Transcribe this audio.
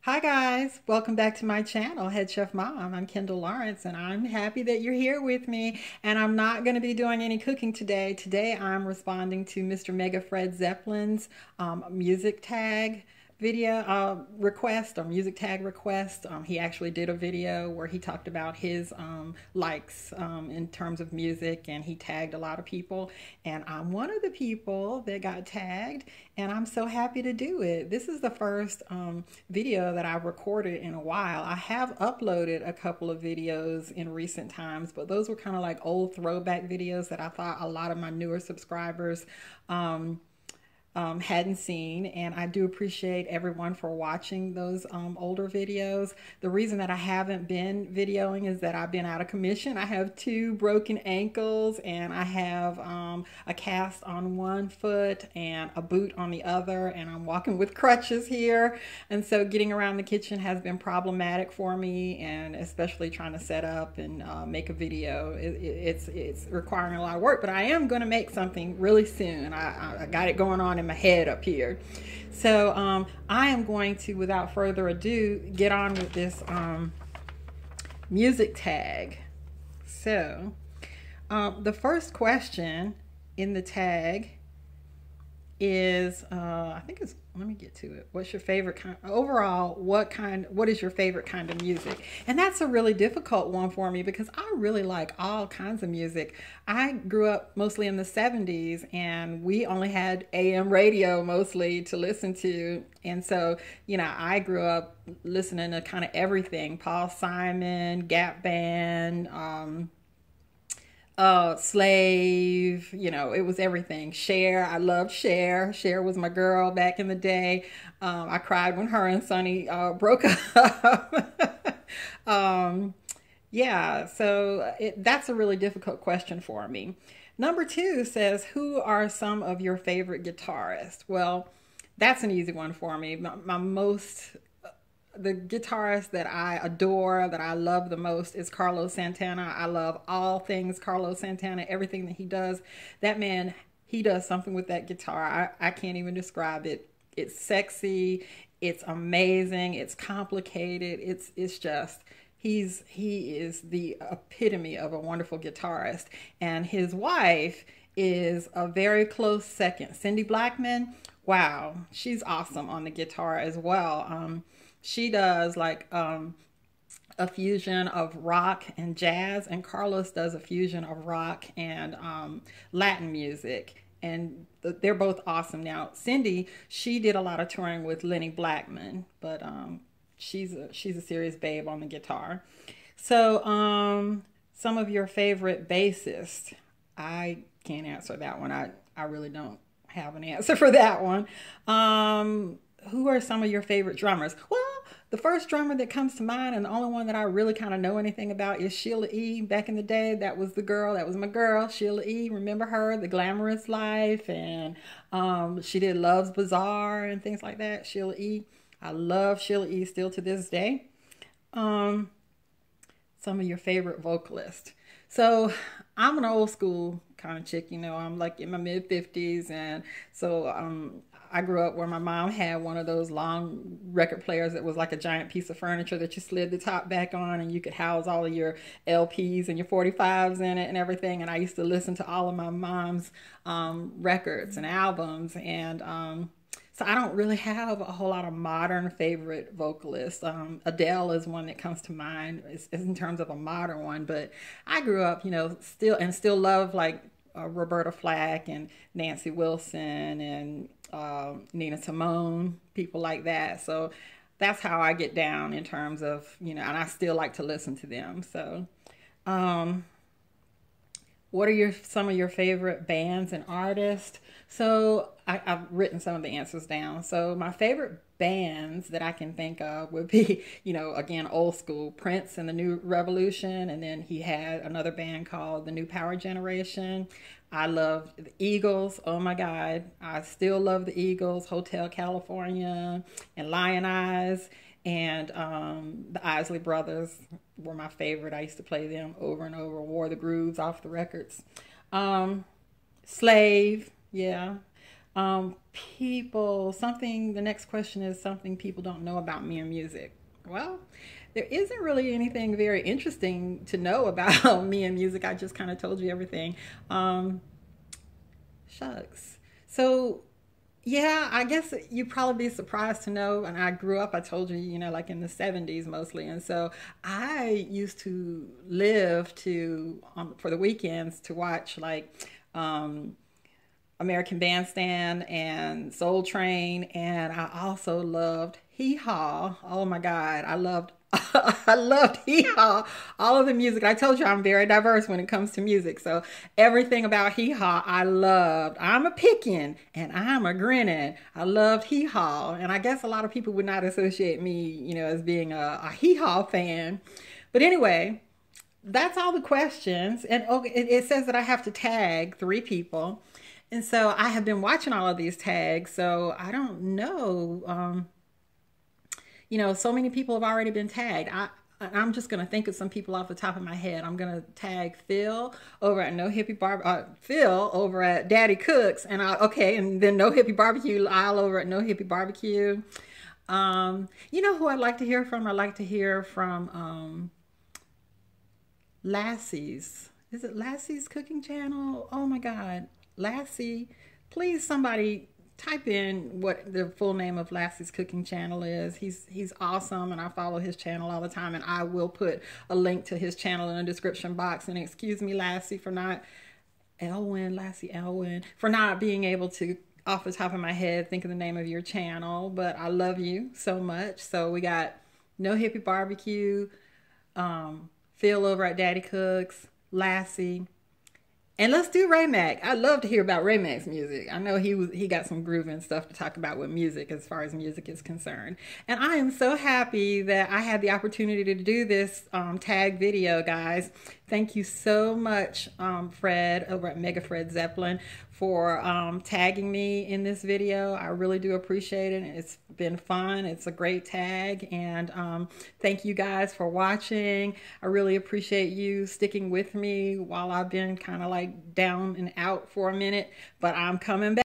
Hi guys, welcome back to my channel, Head Chef Mom. I'm Kendall Lawrence and I'm happy that you're here with me, and I'm not going to be doing any cooking today. Today I'm responding to MrMegaFredZepplin's music tag video request, or music tag request. He actually did a video where he talked about his likes in terms of music, and he tagged a lot of people, and I'm one of the people that got tagged, and I'm so happy to do it. This is the first video that I've recorded in a while. I have uploaded a couple of videos in recent times, but those were kind of like old throwback videos that I thought a lot of my newer subscribers hadn't seen, and I do appreciate everyone for watching those older videos. The reason that I haven't been videoing is that I've been out of commission. I have 2 broken ankles, and I have a cast on one foot and a boot on the other, and I'm walking with crutches here, and so getting around the kitchen has been problematic for me, and especially trying to set up and make a video. It's requiring a lot of work, but I am going to make something really soon. I got it going on in my head up here. So I am going to, without further ado, get on with this music tag. So the first question in the tag is I think it's, let me get to it. What's your favorite kind overall? What is your favorite kind of music? And that's a really difficult one for me because I really like all kinds of music. I grew up mostly in the 70s, and we only had AM radio mostly to listen to. And so, you know, I grew up listening to kind of everything: Paul Simon, Gap Band, Slave, you know, it was everything. Cher, I loved Cher. Cher was my girl back in the day. I cried when her and Sonny broke up. Yeah, so that's a really difficult question for me. Number 2 says, who are some of your favorite guitarists? Well, that's an easy one for me. The guitarist that I adore, that I love the most, is Carlos Santana. I love all things Carlos Santana, everything that he does. That man, he does something with that guitar. I can't even describe it. It's sexy, it's amazing, it's complicated, it's just, he is the epitome of a wonderful guitarist. And his wife is a very close second. Cindy Blackman, wow, she's awesome on the guitar as well. She does like a fusion of rock and jazz, and Carlos does a fusion of rock and Latin music, and they're both awesome. Now, Cindy, she did a lot of touring with Lenny Blackman, but she's a serious babe on the guitar. So some of your favorite bassists. I can't answer that one. I really don't have an answer for that one. Who are some of your favorite drummers? Well, the first drummer that comes to mind, and the only one that I really kind of know anything about, is Sheila E. Back in the day, that was the girl. That was my girl, Sheila E. Remember her? The Glamorous Life, and she did Love's Bazaar and things like that. Sheila E. I love Sheila E. still to this day. Some of your favorite vocalists. So I'm an old school kind of chick, you know. I'm like in my mid 50s, and so I grew up where my mom had one of those long record players that was like a giant piece of furniture that you slid the top back on, and you could house all of your LPs and your 45s in it and everything. And I used to listen to all of my mom's records and albums, and so I don't really have a whole lot of modern favorite vocalists. Adele is one that comes to mind is in terms of a modern one, but I grew up, you know, still love like Roberta Flack and Nancy Wilson and Nina Simone, people like that. So that's how I get down in terms of, you know, and I still like to listen to them. So what are some of your favorite bands and artists? So I've written some of the answers down. So my favorite bands that I can think of would be, you know, again, old school, Prince and the New Revolution. And then he had another band called the New Power Generation. I love the Eagles. Oh my God. I still love the Eagles. Hotel California and Lion Eyes. And the Isley Brothers were my favorite. I used to play them over and over. Wore the grooves off the records. Slave, yeah. The next question is something people don't know about me and music. Well, there isn't really anything very interesting to know about me and music. I just kind of told you everything. Shucks. So, yeah, I guess you'd probably be surprised to know, and I grew up, I told you, like in the 70s mostly. And so I used to live for the weekends to watch like, American Bandstand and Soul Train, and I also loved Hee Haw. Oh my God, I loved I loved Hee Haw. All of the music. I told you I'm very diverse when it comes to music, so everything about Hee Haw I loved. I'm a pickin' and I'm a grinning. I loved Hee Haw, and I guess a lot of people would not associate me, as being a Hee Haw fan. But anyway, that's all the questions, and okay, it says that I have to tag 3 people. And so I have been watching all of these tags, so I don't know. So many people have already been tagged. I'm just going to think of some people off the top of my head. I'm going to tag Phil over at Phil over at Daddy Cooks, and then No Hippie Barbecue Lyle over at No Hippie Barbecue. Who I'd like to hear from? I'd like to hear from Lassie's. Is it Lassie's cooking channel? Oh my God. Lassie, please somebody type in what the full name of Lassie's cooking channel is. He's awesome, and I follow his channel all the time, and I will put a link to his channel in the description box. And excuse me, Lassie, for not Lassie Elwin, for not being able to off the top of my head think of the name of your channel, but I love you so much. So we got No Hippie Barbecue, Phil over at Daddy Cooks, Lassie. And let's do Ray Mac. I'd love to hear about Ray Mac's music. I know he got some grooving stuff to talk about with music as far as music is concerned. And I am so happy that I had the opportunity to do this tag video, guys. Thank you so much, Fred over at MegaFredZepplin's, for tagging me in this video. I really do appreciate it. It's been fun. It's a great tag, and thank you guys for watching. I really appreciate you sticking with me while I've been kind of like down and out for a minute, but I'm coming back.